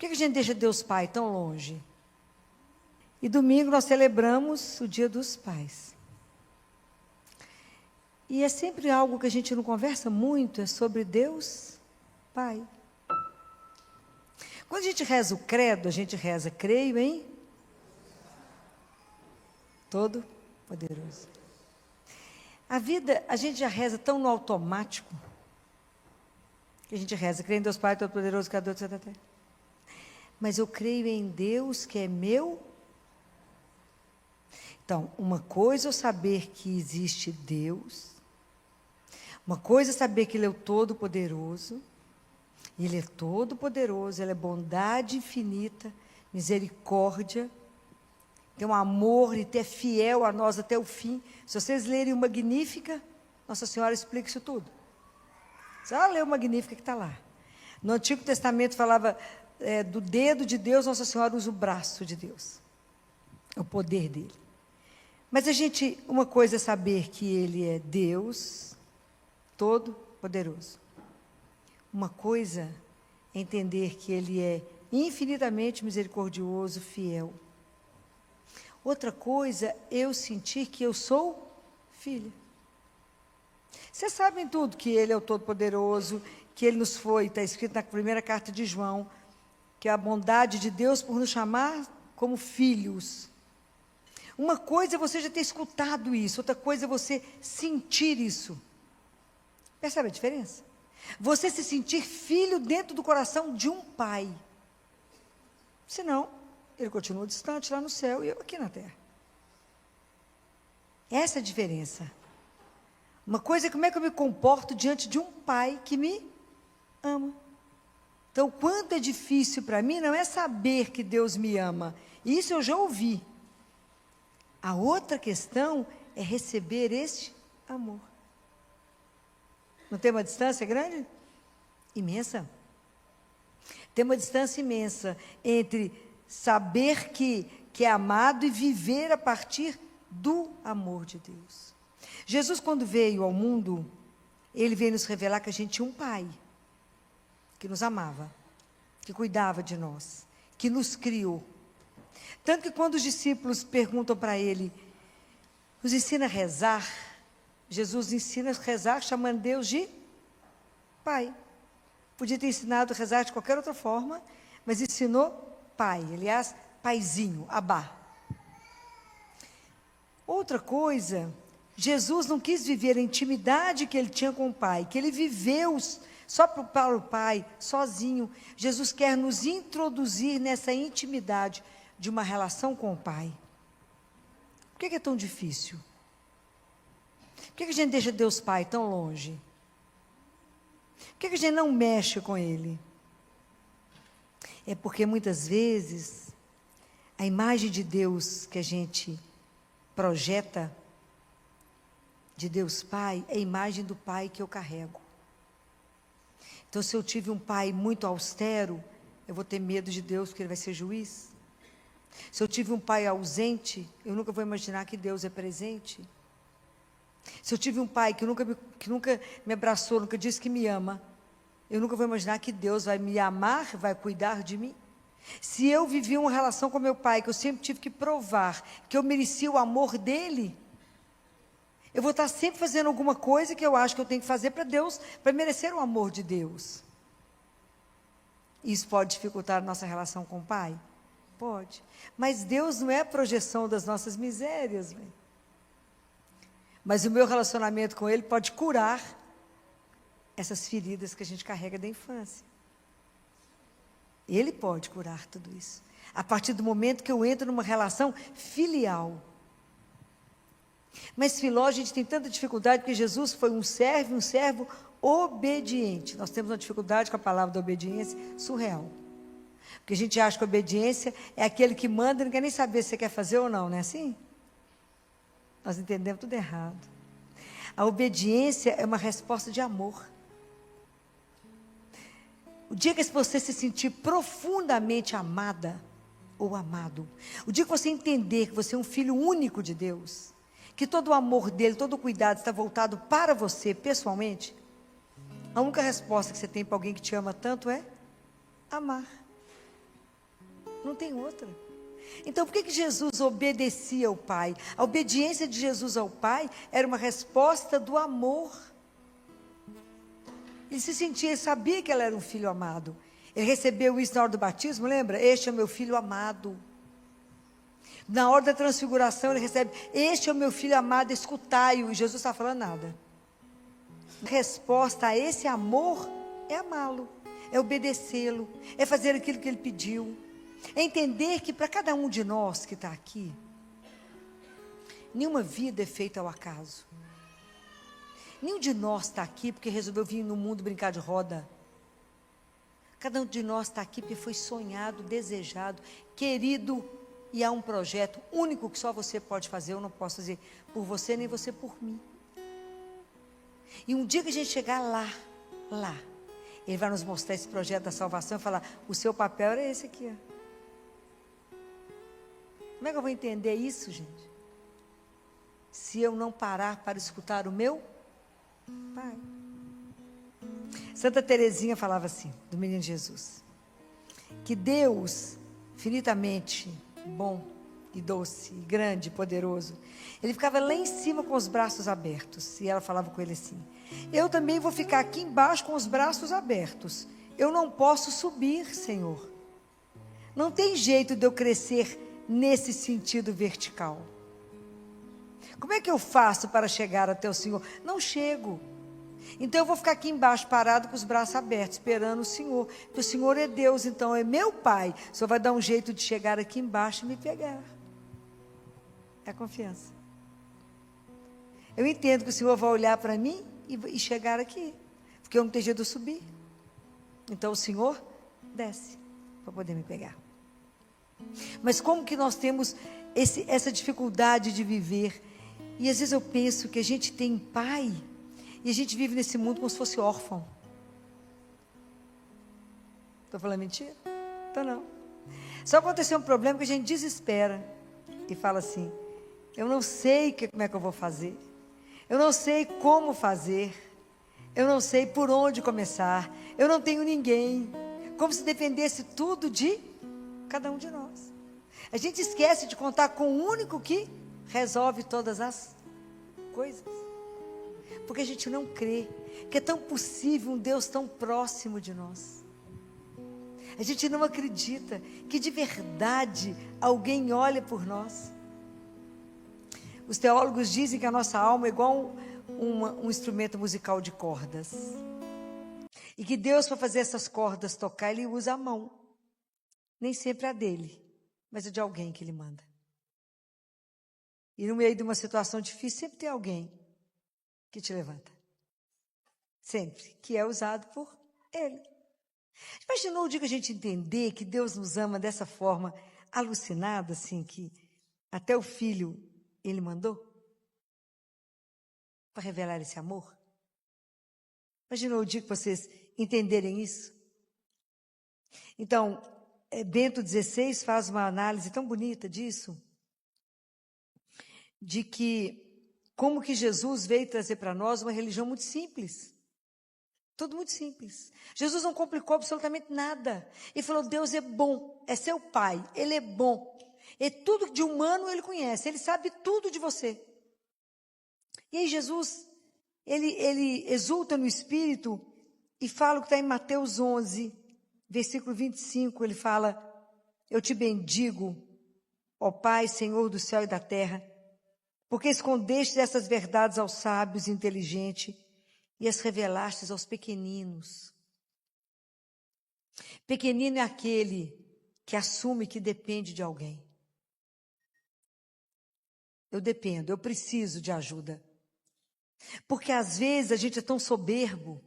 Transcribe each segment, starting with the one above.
que a gente deixa Deus Pai tão longe? E domingo nós celebramos o Dia dos Pais. E é sempre algo que a gente não conversa muito, é sobre Deus Pai. Quando a gente reza o credo, a gente reza, creio em Todo-Poderoso. A vida, a gente já reza tão no automático, que a gente reza, creio em Deus Pai, Todo-Poderoso, Criador da terra. Mas eu creio em Deus que é meu. Então, uma coisa é eu saber que existe Deus, uma coisa é saber que Ele é o Todo-Poderoso, Ele é Todo-Poderoso, Ele é bondade infinita, misericórdia, tem um amor e é fiel a nós até o fim. Se vocês lerem o Magnífica, Nossa Senhora explica isso tudo. Você vai ler o Magnífica que está lá. No Antigo Testamento falava do dedo de Deus, Nossa Senhora usa o braço de Deus, é o poder dele. Mas uma coisa é saber que Ele é Deus Todo-Poderoso. Uma coisa é entender que Ele é infinitamente misericordioso, fiel. Outra coisa é eu sentir que eu sou filha. Vocês sabem tudo, que Ele é o Todo-Poderoso, que Ele nos foi, está escrito na primeira carta de João, que é a bondade de Deus por nos chamar como filhos. Uma coisa é você já ter escutado isso, outra coisa é você sentir isso. Percebe a diferença? Você se sentir filho dentro do coração de um pai. Senão, Ele continua distante lá no céu e eu aqui na terra. Essa é a diferença. Uma coisa é como é que eu me comporto diante de um pai que me ama. Então, quanto é difícil para mim, não é saber que Deus me ama. Isso eu já ouvi. A outra questão é receber este amor. Não tem uma distância grande? Imensa. Tem uma distância imensa entre saber que é amado e viver a partir do amor de Deus. Jesus, quando veio ao mundo, Ele veio nos revelar que a gente tinha um Pai que nos amava, que cuidava de nós, que nos criou. Tanto que quando os discípulos perguntam para Ele, nos ensina a rezar, Jesus ensina a rezar chamando Deus de Pai. Podia ter ensinado a rezar de qualquer outra forma, mas ensinou Pai, aliás, Paizinho, Abá. Outra coisa, Jesus não quis viver a intimidade que Ele tinha com o Pai, que Ele viveu só para o Pai, sozinho. Jesus quer nos introduzir nessa intimidade de uma relação com o Pai. Por que é tão difícil? Por que a gente deixa Deus Pai tão longe? Por que a gente não mexe com Ele? É porque muitas vezes a imagem de Deus que a gente projeta, de Deus Pai, é a imagem do Pai que eu carrego. Então, se eu tive um pai muito austero, eu vou ter medo de Deus, porque Ele vai ser juiz. Se eu tive um pai ausente, eu nunca vou imaginar que Deus é presente. Se eu tive um pai que nunca me abraçou, nunca disse que me ama, eu nunca vou imaginar que Deus vai me amar, vai cuidar de mim. Se eu vivi uma relação com meu pai, que eu sempre tive que provar que eu merecia o amor dele, eu vou estar sempre fazendo alguma coisa que eu acho que eu tenho que fazer para Deus, para merecer o amor de Deus. Isso pode dificultar a nossa relação com o Pai? Pode. Mas Deus não é a projeção das nossas misérias. Mas o meu relacionamento com Ele pode curar essas feridas que a gente carrega da infância. Ele pode curar tudo isso. A partir do momento que eu entro numa relação filial. Mas Filó, a gente tem tanta dificuldade, porque Jesus foi um servo obediente. Nós temos uma dificuldade com a palavra da obediência surreal. Porque a gente acha que a obediência é aquele que manda e não quer nem saber se você quer fazer ou não, não é assim? Nós entendemos tudo errado. A obediência é uma resposta de amor. O dia que você se sentir profundamente amada ou amado, o dia que você entender que você é um filho único de Deus, que todo o amor dele, todo o cuidado está voltado para você pessoalmente, a única resposta que você tem para alguém que te ama tanto é amar. Não tem outra. Então, por que Jesus obedecia ao Pai? A obediência de Jesus ao Pai era uma resposta do amor. Ele se sentia, ele sabia que ele era um filho amado. Ele recebeu isso na hora do batismo, lembra? Este é o meu filho amado. Na hora da transfiguração, ele recebe, este é o meu filho amado, escutai-o. E Jesus está falando nada. A resposta a esse amor é amá-lo, é obedecê-lo, é fazer aquilo que ele pediu. É entender que para cada um de nós que está aqui, nenhuma vida é feita ao acaso. Nenhum de nós está aqui porque resolveu vir no mundo brincar de roda. Cada um de nós está aqui porque foi sonhado, desejado, querido, e há um projeto único que só você pode fazer, eu não posso fazer por você, nem você por mim. E um dia que a gente chegar lá, Ele vai nos mostrar esse projeto da salvação e falar, o seu papel é esse aqui, ó. Como é que eu vou entender isso, gente? Se eu não parar para escutar o meu Pai. Santa Teresinha falava assim, do menino Jesus, que Deus, infinitamente bom e doce, e grande, e poderoso, ele ficava lá em cima com os braços abertos, e ela falava com ele assim, eu também vou ficar aqui embaixo com os braços abertos, eu não posso subir, Senhor, não tem jeito de eu crescer nesse sentido vertical. Como é que eu faço para chegar até o Senhor? Não chego. Então eu vou ficar aqui embaixo parado com os braços abertos, esperando o Senhor, porque o Senhor é Deus, então é meu Pai, o Senhor vai dar um jeito de chegar aqui embaixo e me pegar. É a confiança. Eu entendo que o Senhor vai olhar para mim e chegar aqui, porque eu não tenho jeito de eu subir. Então o Senhor desce para poder me pegar. Mas como que nós temos essa dificuldade de viver? E às vezes eu penso que a gente tem pai e a gente vive nesse mundo como se fosse órfão. Estou falando mentira? Estou não. Só aconteceu um problema que a gente desespera e fala assim, eu não sei como é que eu vou fazer, eu não sei como fazer, eu não sei por onde começar, eu não tenho ninguém, como se dependesse tudo de cada um de nós. A gente esquece de contar com o único que resolve todas as coisas. Porque a gente não crê que é tão possível um Deus tão próximo de nós. A gente não acredita que de verdade alguém olha por nós. Os teólogos dizem que a nossa alma é igual um instrumento musical de cordas. E que Deus, para fazer essas cordas tocar, Ele usa a mão. Nem sempre a dele, mas a de alguém que Ele manda. E no meio de uma situação difícil, sempre tem alguém que te levanta. Sempre. Que é usado por Ele. Imaginou o dia que a gente entender que Deus nos ama dessa forma alucinada, assim, que até o Filho Ele mandou? Para revelar esse amor? Imaginou o dia que vocês entenderem isso? Então, Bento XVI faz uma análise tão bonita disso, de que como que Jesus veio trazer para nós uma religião muito simples. Tudo muito simples. Jesus não complicou absolutamente nada. Ele falou, Deus é bom, é seu Pai, Ele é bom. E tudo de humano Ele conhece, Ele sabe tudo de você. E aí Jesus, ele exulta no Espírito e fala o que está em Mateus 11, versículo 25, ele fala, eu te bendigo, ó Pai, Senhor do céu e da terra, porque escondeste essas verdades aos sábios e inteligentes e as revelastes aos pequeninos. Pequenino é aquele que assume que depende de alguém. Eu dependo, eu preciso de ajuda. Porque às vezes a gente é tão soberbo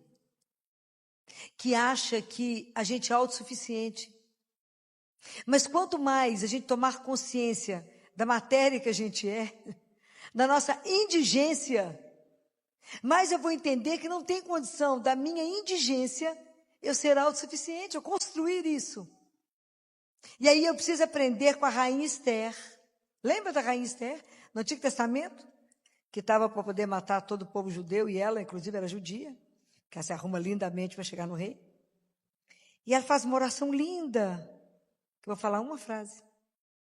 que acha que a gente é autossuficiente. Mas quanto mais a gente tomar consciência da matéria que a gente é, da nossa indigência, mais eu vou entender que não tem condição da minha indigência eu ser autossuficiente, eu construir isso. E aí eu preciso aprender com a rainha Esther. Lembra da rainha Esther, no Antigo Testamento? Que estava para poder matar todo o povo judeu, e ela, inclusive, era judia, que ela se arruma lindamente para chegar no rei. E ela faz uma oração linda, que eu vou falar uma frase.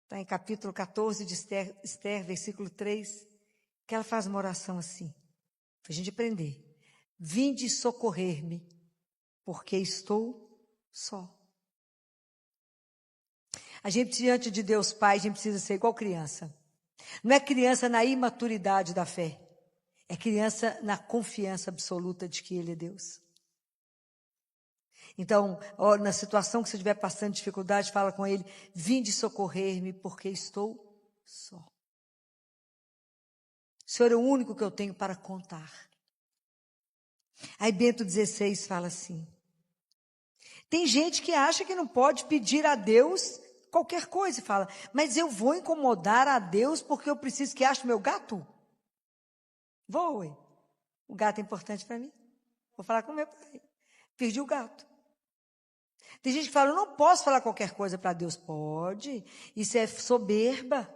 Está em capítulo 14 de Esther, versículo 3, que ela faz uma oração assim, para a gente aprender. Vinde socorrer-me, porque estou só. A gente, diante de Deus Pai, a gente precisa ser igual criança. Não é criança na imaturidade da fé. É criança na confiança absoluta de que Ele é Deus. Então, na situação que você estiver passando dificuldade, fala com Ele, vinde socorrer-me, porque estou só. O Senhor é o único que eu tenho para contar. Aí Bento XVI fala assim, tem gente que acha que não pode pedir a Deus qualquer coisa, e fala, mas eu vou incomodar a Deus porque eu preciso que ache meu gato? Vou, ué. O gato é importante para mim. Vou falar com meu pai. Perdi o gato. Tem gente que fala, eu não posso falar qualquer coisa para Deus. Pode. Isso é soberba.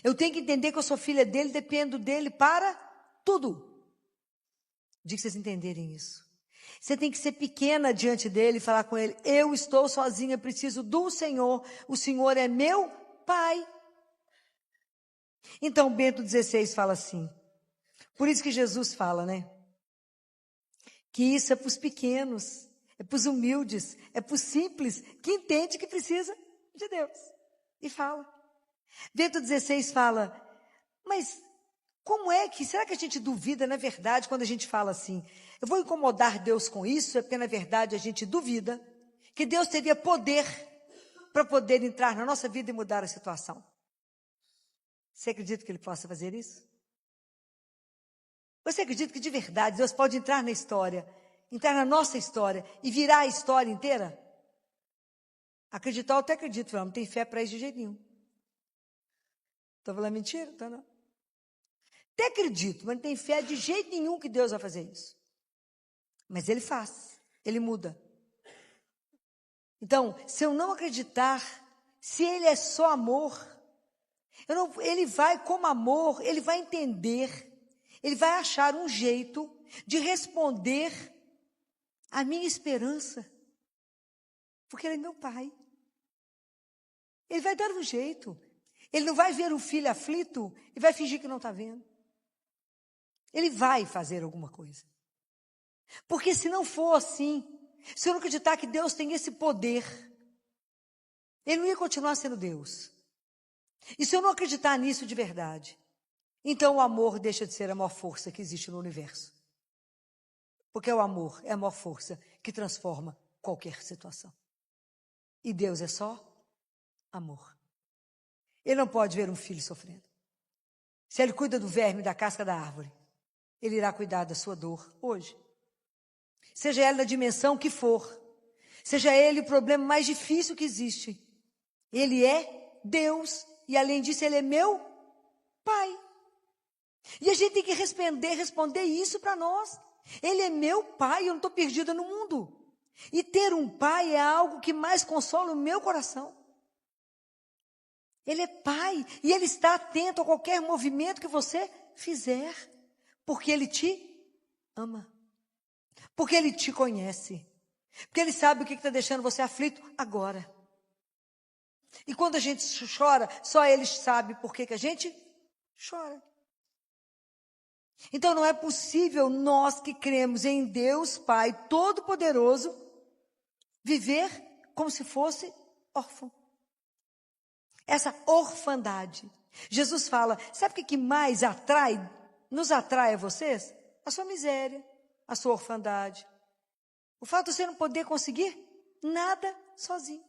Eu tenho que entender que eu sou filha dele, dependo dele para tudo. Diga que vocês entenderem isso. Você tem que ser pequena diante dele e falar com ele, eu estou sozinha, preciso do Senhor. O Senhor é meu Pai. Então, Bento XVI fala assim, por isso que Jesus fala, né? Que isso é para os pequenos, é para os humildes, é para os simples, que entende que precisa de Deus. E fala. Bento XVI fala, mas como é que, será que a gente duvida, na verdade, quando a gente fala assim, eu vou incomodar Deus com isso, é porque na verdade a gente duvida que Deus teria poder para poder entrar na nossa vida e mudar a situação. Você acredita que Ele possa fazer isso? Você acredita que de verdade Deus pode entrar na história, entrar na nossa história e virar a história inteira? Acreditar eu até acredito, não tem fé para isso de jeito nenhum. Estou falando mentira? Então não. Até acredito, mas não tem fé de jeito nenhum que Deus vai fazer isso. Mas Ele faz, Ele muda. Então, se eu não acreditar, se Ele é só amor, Ele vai como amor, Ele vai entender, Ele vai achar um jeito de responder à minha esperança. Porque Ele é meu Pai. Ele vai dar um jeito. Ele não vai ver o filho aflito e vai fingir que não está vendo. Ele vai fazer alguma coisa. Porque se não for assim, se eu não acreditar que Deus tem esse poder, Ele não ia continuar sendo Deus. E se eu não acreditar nisso de verdade, então o amor deixa de ser a maior força que existe no universo. Porque o amor é a maior força que transforma qualquer situação. E Deus é só amor. Ele não pode ver um filho sofrendo. Se Ele cuida do verme da casca da árvore, Ele irá cuidar da sua dor hoje. Seja ela da dimensão que for, seja ele o problema mais difícil que existe, Ele é Deus e além disso Ele é meu Pai. E a gente tem que responder isso para nós. Ele é meu Pai, eu não estou perdida no mundo. E ter um Pai é algo que mais consola o meu coração. Ele é Pai e Ele está atento a qualquer movimento que você fizer, porque Ele te ama. Porque Ele te conhece. Porque Ele sabe o que está deixando você aflito agora. E quando a gente chora, só Ele sabe por que a gente chora. Então não é possível nós que cremos em Deus Pai Todo-Poderoso viver como se fosse órfão. Essa orfandade. Jesus fala, sabe o que mais nos atrai a vocês? A sua miséria, a sua orfandade. O fato de você não poder conseguir nada sozinho.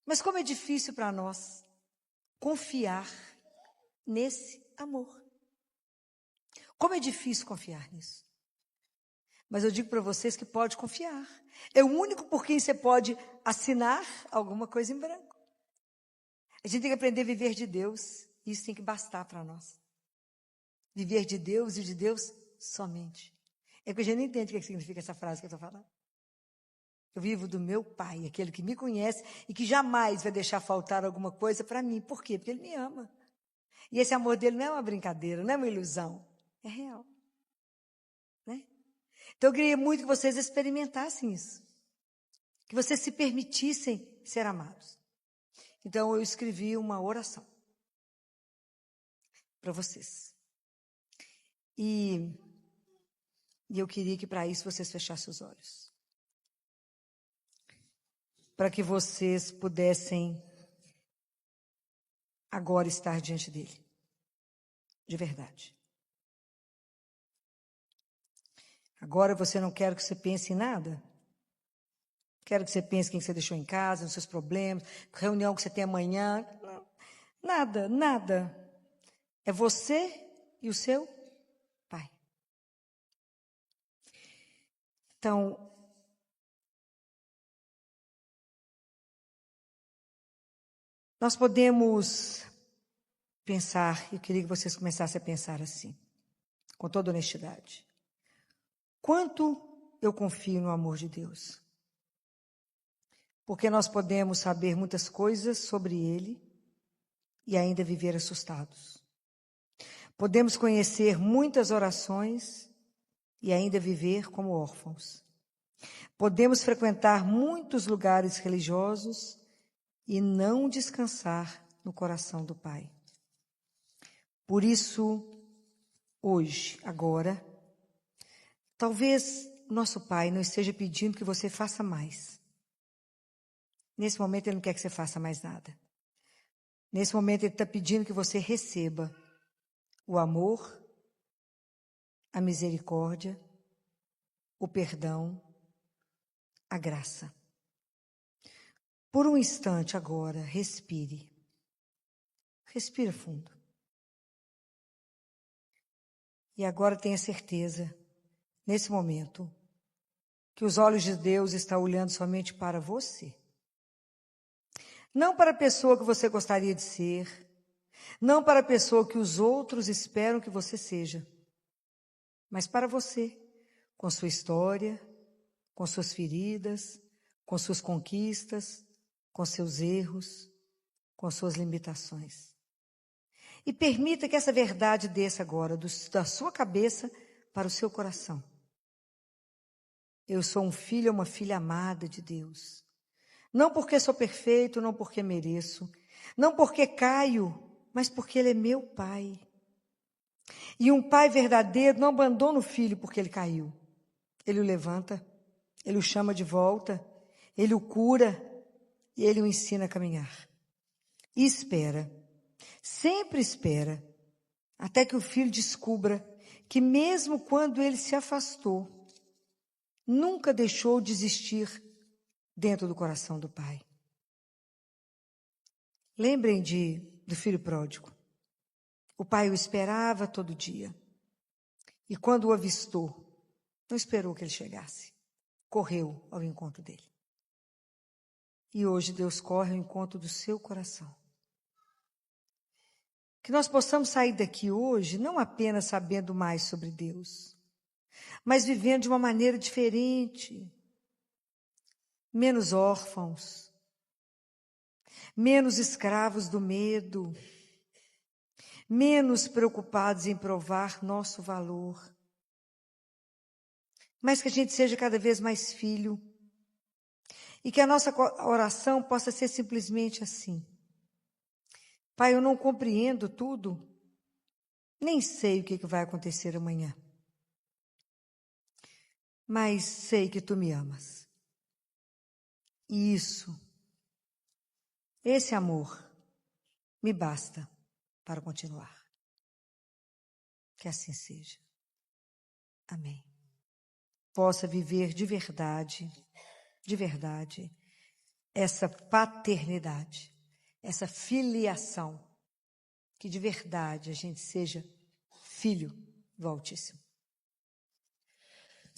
Mas como é difícil para nós confiar nesse amor. Como é difícil confiar nisso. Mas eu digo para vocês que pode confiar. É o único por quem você pode assinar alguma coisa em branco. A gente tem que aprender a viver de Deus. Isso tem que bastar para nós. Viver de Deus e de Deus somente. É que a gente não entende o que significa essa frase que eu estou falando. Eu vivo do meu Pai, aquele que me conhece e que jamais vai deixar faltar alguma coisa para mim. Por quê? Porque Ele me ama. E esse amor dele não é uma brincadeira, não é uma ilusão. É real. Né? Então eu queria muito que vocês experimentassem isso. Que vocês se permitissem ser amados. Então, eu escrevi uma oração para vocês. E eu queria que para isso vocês fechassem os olhos. Para que vocês pudessem agora estar diante dele. De verdade. Agora você não quer que você pense em nada? Quero que você pense quem você deixou em casa, nos seus problemas, reunião que você tem amanhã. Não, nada, nada. É você e o seu pai. Então, nós podemos pensar, eu queria que vocês começassem a pensar assim, com toda honestidade. Quanto eu confio no amor de Deus? Porque nós podemos saber muitas coisas sobre Ele e ainda viver assustados. Podemos conhecer muitas orações e ainda viver como órfãos. Podemos frequentar muitos lugares religiosos e não descansar no coração do Pai. Por isso, hoje, agora, talvez nosso Pai não esteja pedindo que você faça mais. Nesse momento, Ele não quer que você faça mais nada. Nesse momento, Ele está pedindo que você receba o amor, a misericórdia, o perdão, a graça. Por um instante agora, respire. Respira fundo. E agora tenha certeza, nesse momento, que os olhos de Deus estão olhando somente para você. Não para a pessoa que você gostaria de ser, não para a pessoa que os outros esperam que você seja, mas para você, com sua história, com suas feridas, com suas conquistas, com seus erros, com suas limitações. E permita que essa verdade desça agora da sua cabeça para o seu coração. Eu sou um filho ou uma filha amada de Deus. Não porque sou perfeito, não porque mereço, não porque caio, mas porque Ele é meu Pai. E um pai verdadeiro não abandona o filho porque ele caiu. Ele o levanta, ele o chama de volta, ele o cura e ele o ensina a caminhar. E espera, sempre espera, até que o filho descubra que mesmo quando ele se afastou, nunca deixou de existir dentro do coração do pai. Lembrem do filho pródigo. O pai o esperava todo dia. E quando o avistou, não esperou que ele chegasse. Correu ao encontro dele. E hoje Deus corre ao encontro do seu coração. Que nós possamos sair daqui hoje não apenas sabendo mais sobre Deus, mas vivendo de uma maneira diferente. Menos órfãos, menos escravos do medo, menos preocupados em provar nosso valor, mas que a gente seja cada vez mais filho e que a nossa oração possa ser simplesmente assim: Pai, eu não compreendo tudo, nem sei o que vai acontecer amanhã, mas sei que Tu me amas. E esse amor, me basta para continuar. Que assim seja. Amém. Possa viver de verdade, essa paternidade, essa filiação, que de verdade a gente seja filho do Altíssimo.